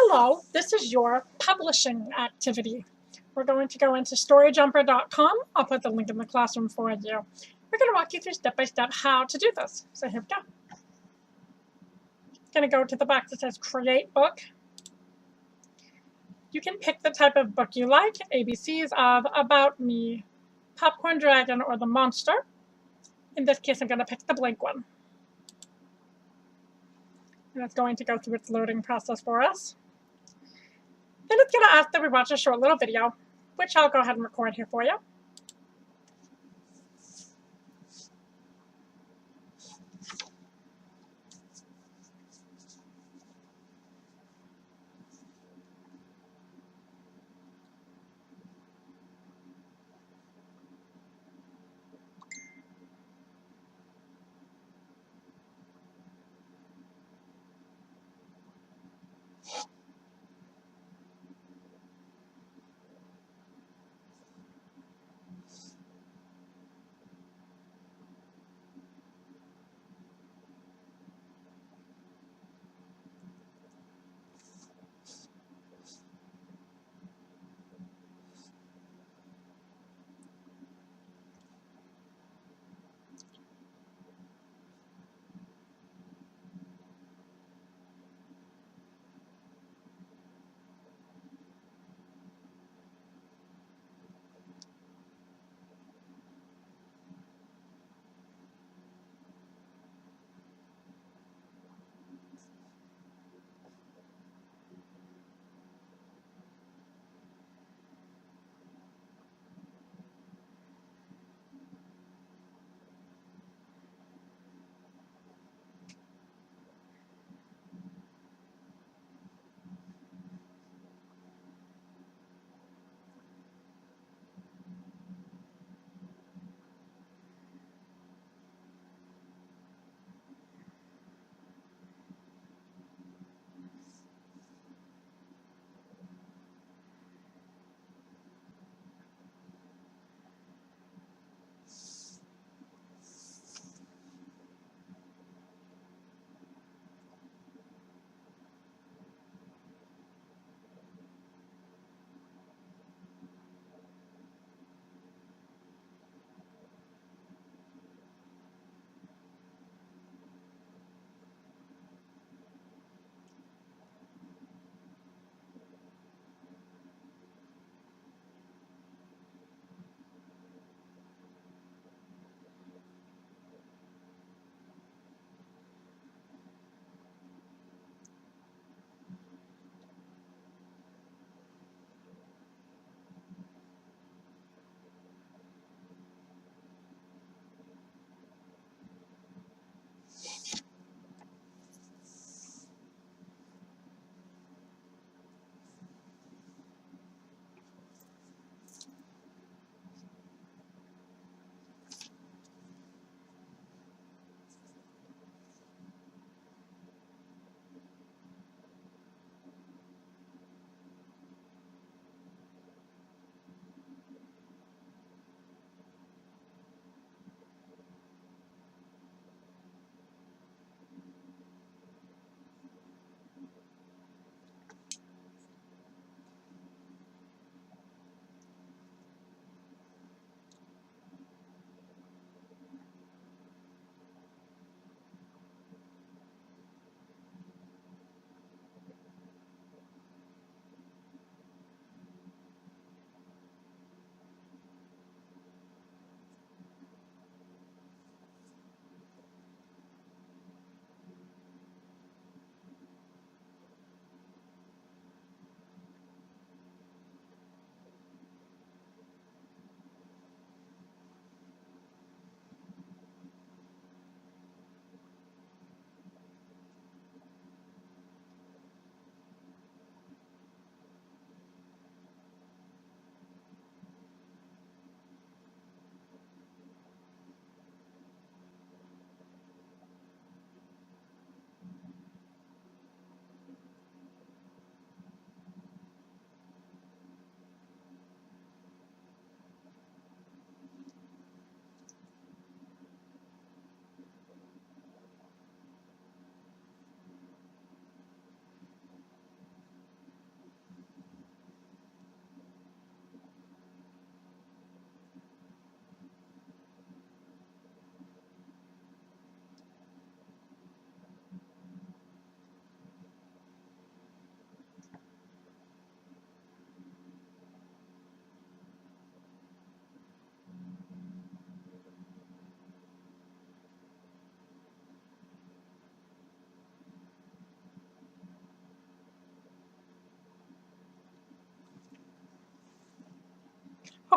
Hello, this is your publishing activity. We're going to go into storyjumper.com. I'll put the link in the classroom for you. We're going to walk you through step by step how to do this. So here we go. Going to go to the box that says Create Book. You can pick the type of book you like, ABCs of About Me, Popcorn Dragon, or The Monster. In this case, I'm going to pick the blank one. And it's going to go through its loading process for us. Then it's going to ask that we watch a short little video, which I'll go ahead and record here for you.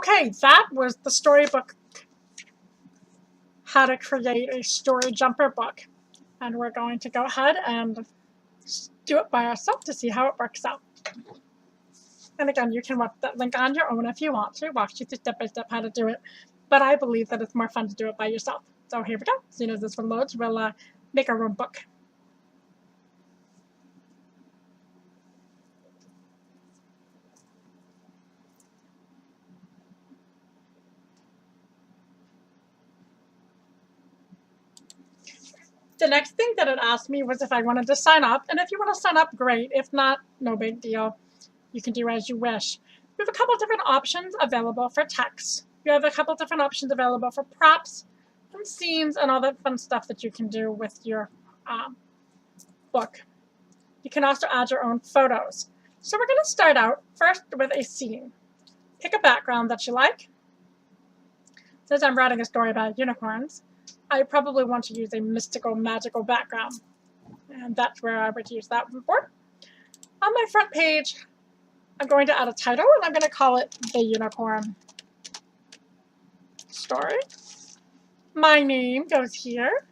Okay, that was the storybook, how to create a story jumper book. And we're going to go ahead and do it by ourselves to see how it works out. And again, you can watch that link on your own if you want to, walk you through step by step how to do it. But I believe that it's more fun to do it by yourself. So here we go. As soon as this one loads, we'll make our own book. The next thing that it asked me was if I wanted to sign up. And if you want to sign up, great. If not, no big deal. You can do as you wish. We have a couple different options available for text. You have a couple different options available for props and scenes and all that fun stuff that you can do with your book. You can also add your own photos. So we're going to start out first with a scene. Pick a background that you like. Since I'm writing a story about unicorns, I probably want to use a mystical, magical background. And that's where I would use that one for. On my front page, I'm going to add a title, and I'm going to call it The Unicorn Story. My name goes here.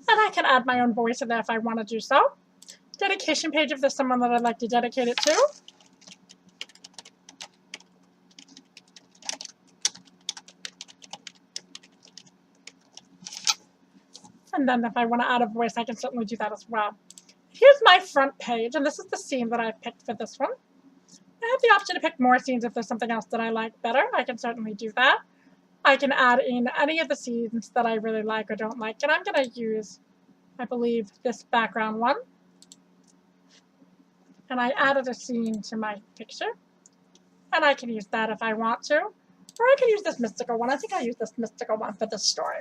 And I can add my own voice in there if I want to do so. Dedication page if there's someone that I'd like to dedicate it to. And then if I want to add a voice, I can certainly do that as well. Here's my front page, and this is the scene that I've picked for this one. I have the option to pick more scenes if there's something else that I like better. I can certainly do that. I can add in any of the scenes that I really like or don't like, and I'm going to use, I believe, this background one. And I added a scene to my picture, and I can use that if I want to. Or I can use this mystical one. I think I'll use this mystical one for this story.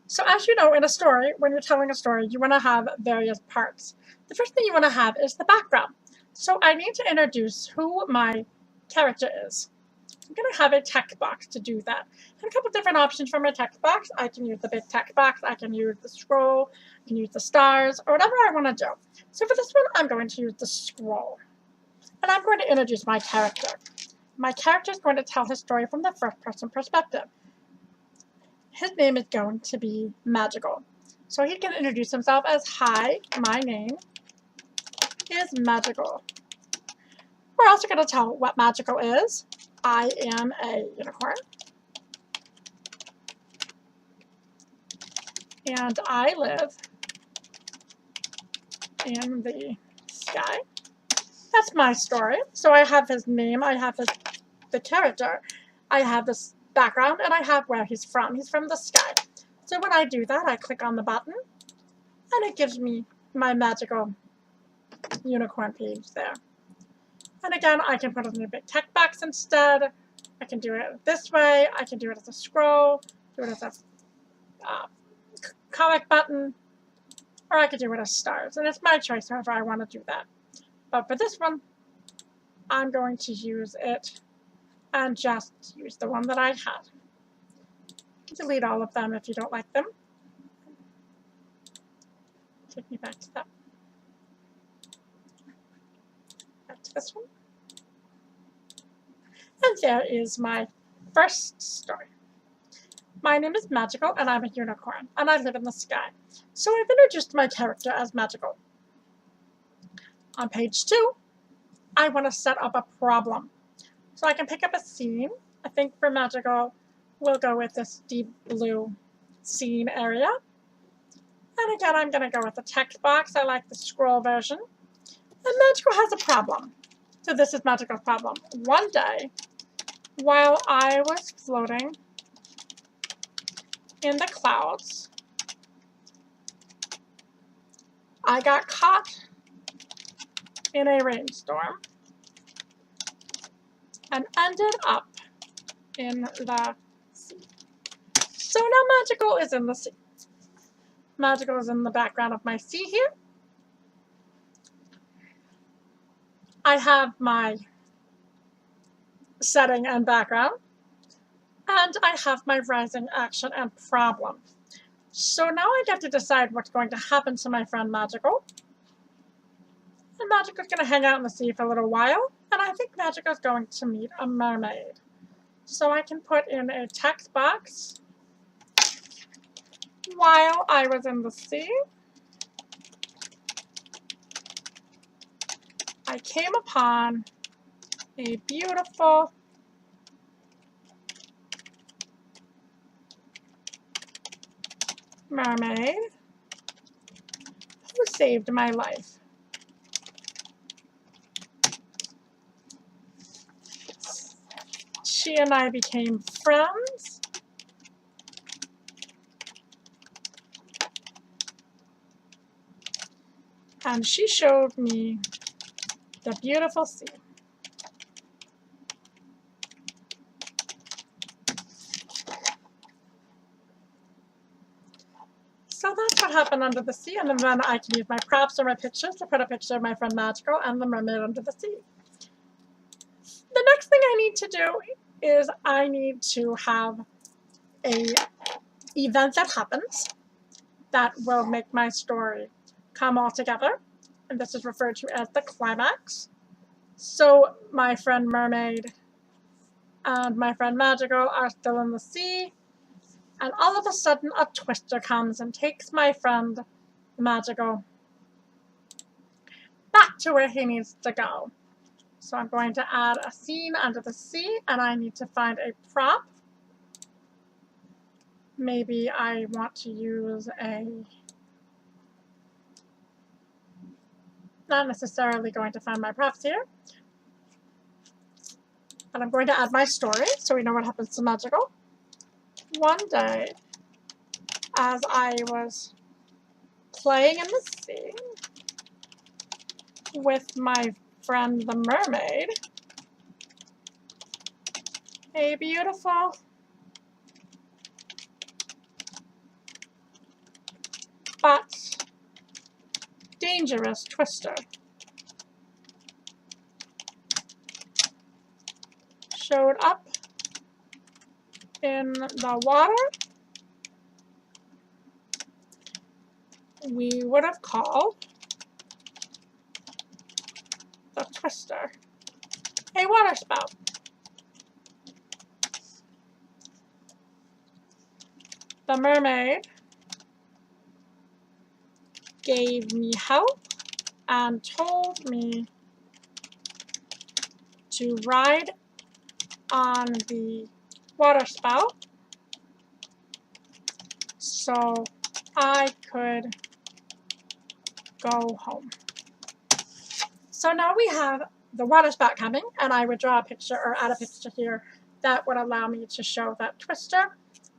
So as you know, in a story, when you're telling a story, you want to have various parts. The first thing you want to have is the background. So I need to introduce who my character is. I'm going to have a text box to do that. And a couple different options for my text box. I can use the big text box, I can use the scroll, I can use the stars, or whatever I want to do. So for this one, I'm going to use the scroll. And I'm going to introduce my character. My character is going to tell his story from the first person perspective. His name is going to be Magical. So he can introduce himself as, "Hi, my name is Magical." We're also going to tell what Magical is. "I am a unicorn. And I live in the sky." That's my story. So I have his name, I have the character, I have this background, and I have where he's from. He's from the sky. So when I do that, I click on the button, and it gives me my magical unicorn page there. And again, I can put it in a big text box instead. I can do it this way. I can do it as a scroll, do it as a comic button, or I could do it as stars. And it's my choice however I want to do that. But for this one, I'm going to use it and just use the one that I had. Delete all of them if you don't like them. Take me back to that. Back to this one. And there is my first story. My name is Magical, and I'm a unicorn, and I live in the sky. So I've introduced my character as Magical. On page 2, I want to set up a problem. So I can pick up a scene. I think for Magical, we'll go with this deep blue scene area. And again, I'm going to go with the text box. I like the scroll version. And Magical has a problem. So this is Magical's problem. One day, while I was floating in the clouds, I got caught in a rainstorm and ended up in the sea. So now Magical is in the sea. Magical is in the background of my sea here. I have my setting and background. And I have my rising action and problem. So now I get to decide what's going to happen to my friend Magical. And Magical's going to hang out in the sea for a little while, and I think Magical's going to meet a mermaid. So I can put in a text box. While I was in the sea, I came upon a beautiful mermaid who saved my life. She and I became friends. And she showed me the beautiful sea. So that's what happened under the sea, and then I can use my props or my pictures to put a picture of my friend Magical and the mermaid under the sea. The next thing I need to do is I need to have an event that happens that will make my story come all together, and this is referred to as the climax. So my friend Mermaid and my friend Magical are still in the sea, and all of a sudden a twister comes and takes my friend Magical back to where he needs to go. So I'm going to add a scene under the sea, and I need to find a prop. Maybe I want to use not necessarily going to find my props here, but I'm going to add my story so we know what happens to Magical. One day, as I was playing in the sea with my friend the mermaid, a beautiful but dangerous twister showed up in the water. We would have called the twister a water spout. The mermaid gave me help and told me to ride on the water spout so I could go home. So now we have the water spout coming, and I would draw a picture or add a picture here that would allow me to show that twister.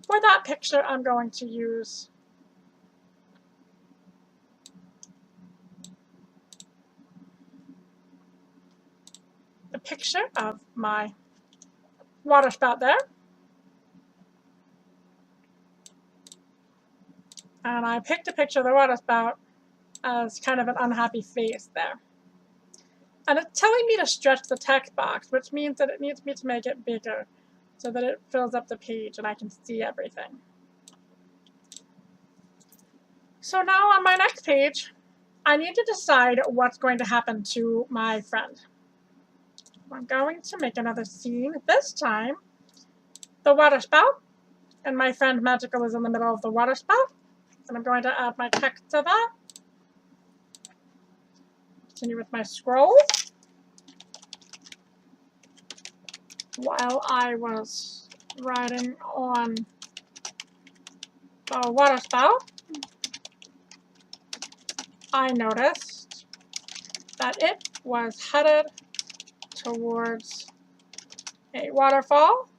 For that picture, I'm going to use the picture of my water spout there. And I picked a picture of the water spout as kind of an unhappy face there. And it's telling me to stretch the text box, which means that it needs me to make it bigger so that it fills up the page and I can see everything. So now on my next page, I need to decide what's going to happen to my friend. I'm going to make another scene. This time, the water spout, and my friend Magical is in the middle of the water spout. And I'm going to add my text to that. Continue with my scroll. While I was riding on the water spout, I noticed that it was headed towards a waterfall,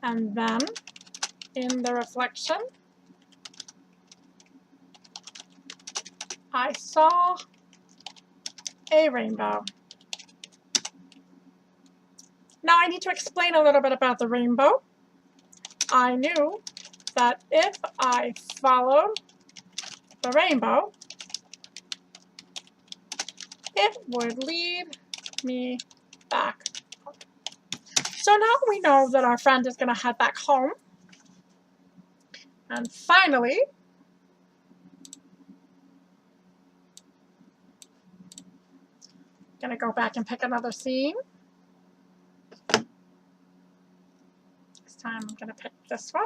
and then in the reflection, I saw a rainbow. Now I need to explain a little bit about the rainbow. I knew that if I followed the rainbow, it would lead me back. So now we know that our friend is going to head back home. And finally, I'm going to go back and pick another scene. This time I'm going to pick this one.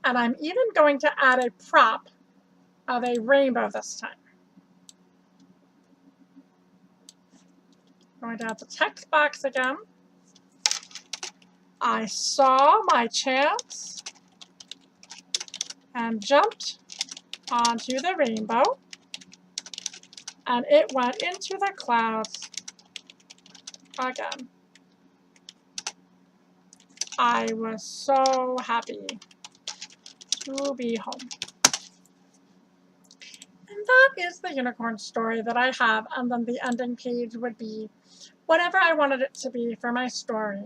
And I'm even going to add a prop of a rainbow this time. I'm going to add the text box again. I saw my chance and jumped onto the rainbow, and it went into the clouds again. I was so happy to be home. And that is the unicorn story that I have, and then the ending page would be whatever I wanted it to be for my story.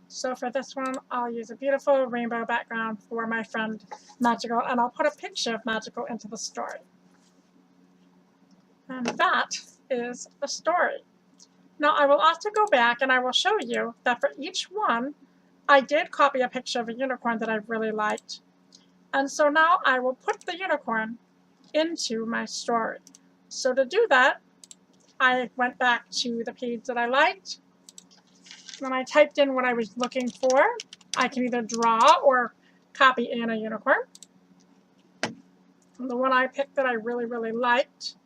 So for this one, I'll use a beautiful rainbow background for my friend Magical, and I'll put a picture of Magical into the story. And that is the story. Now I will also go back and I will show you that for each one, I did copy a picture of a unicorn that I really liked. And so now I will put the unicorn into my story. So to do that, I went back to the page that I liked. When I typed in what I was looking for, I can either draw or copy in a unicorn. And the one I picked that I really liked,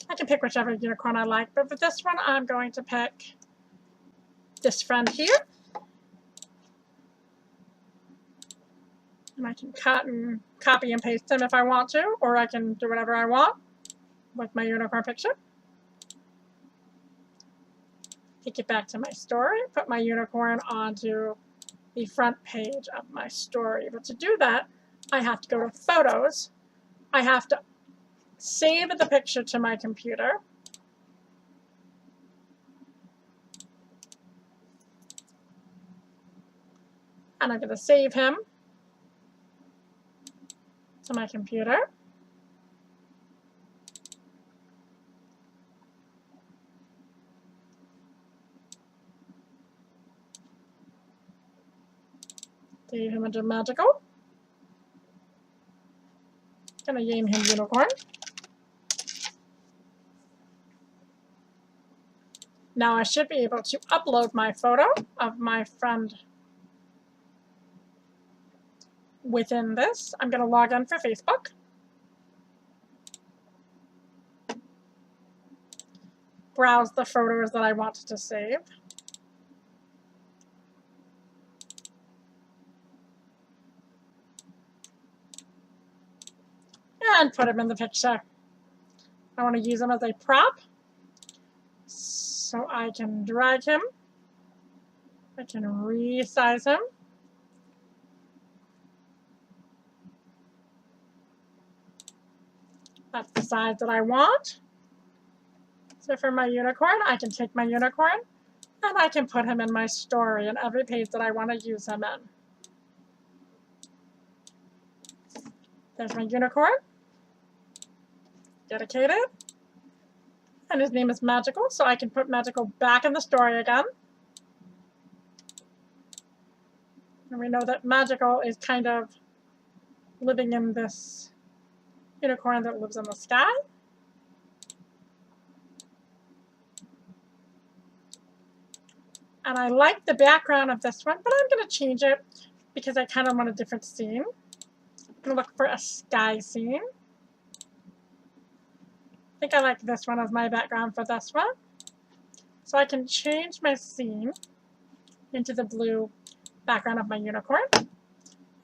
I can pick whichever unicorn I like, but for this one, I'm going to pick this friend here. And I can cut and copy and paste them if I want to, or I can do whatever I want with my unicorn picture. Take it back to my story, put my unicorn onto the front page of my story. But to do that, I have to go to Photos. I have to save the picture to my computer. And I'm going to save him to my computer. Save him into Magical. Gonna name him Unicorn. Now I should be able to upload my photo of my friend within this. I'm gonna log in for Facebook. Browse the photos that I wanted to save. And put him in the picture. I want to use him as a prop. So I can drag him. I can resize him. That's the size that I want. So for my unicorn, I can take my unicorn and I can put him in my story in every page that I want to use him in. There's my unicorn. Dedicated. And his name is Magical, so I can put Magical back in the story again. And we know that Magical is kind of living in this unicorn that lives in the sky. And I like the background of this one, but I'm going to change it because I kind of want a different scene. I'm going to look for a sky scene. I think I like this one as my background for this one. So I can change my scene into the blue background of my unicorn. And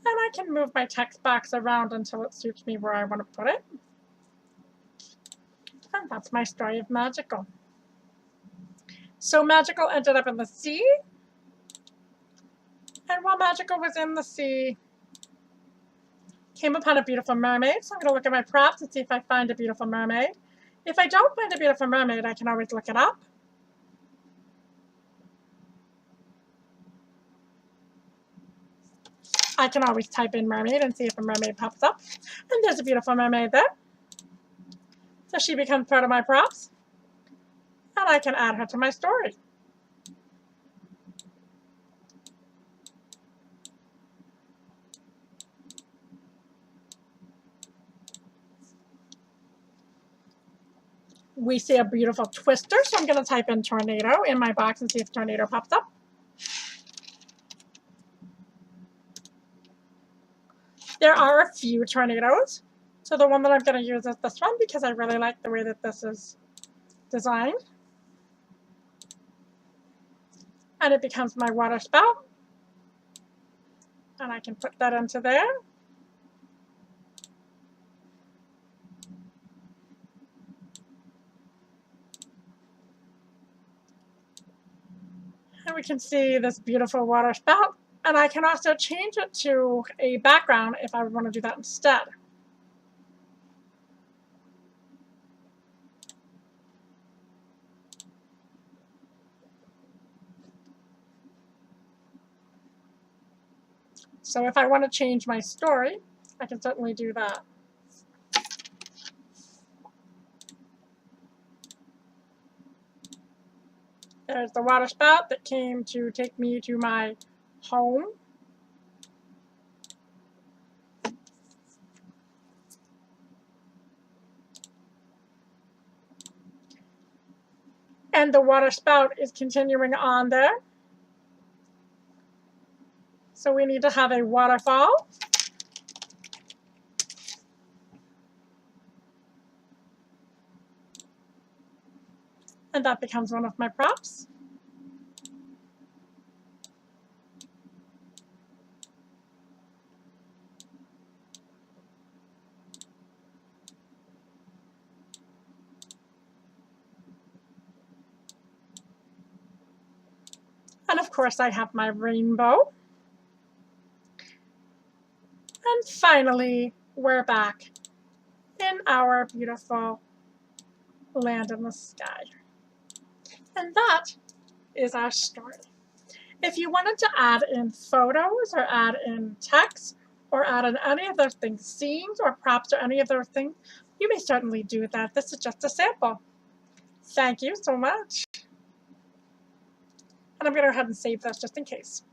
I can move my text box around until it suits me where I want to put it. And that's my story of Magical. So Magical ended up in the sea. And while Magical was in the sea, came upon a beautiful mermaid. So I'm going to look at my props and see if I find a beautiful mermaid. If I don't find a beautiful mermaid, I can always look it up. I can always type in mermaid and see if a mermaid pops up. And there's a beautiful mermaid there. So she becomes part of my props. And I can add her to my story. We see a beautiful twister, so I'm going to type in tornado in my box and see if tornado pops up. There are a few tornadoes, so the one that I'm going to use is this one because I really like the way that this is designed. And it becomes my water spout. And I can put that into there. And we can see this beautiful water spout. And I can also change it to a background if I want to do that instead. So if I want to change my story, I can certainly do that. There's the water spout that came to take me to my home. And the water spout is continuing on there. So we need to have a waterfall. And that becomes one of my props. And of course I have my rainbow. And finally, we're back in our beautiful land in the sky. And that is our story. If you wanted to add in photos or add in text or add in any of those things, scenes or props or any of those things, you may certainly do that. This is just a sample. Thank you so much. And I'm going to go ahead and save this just in case.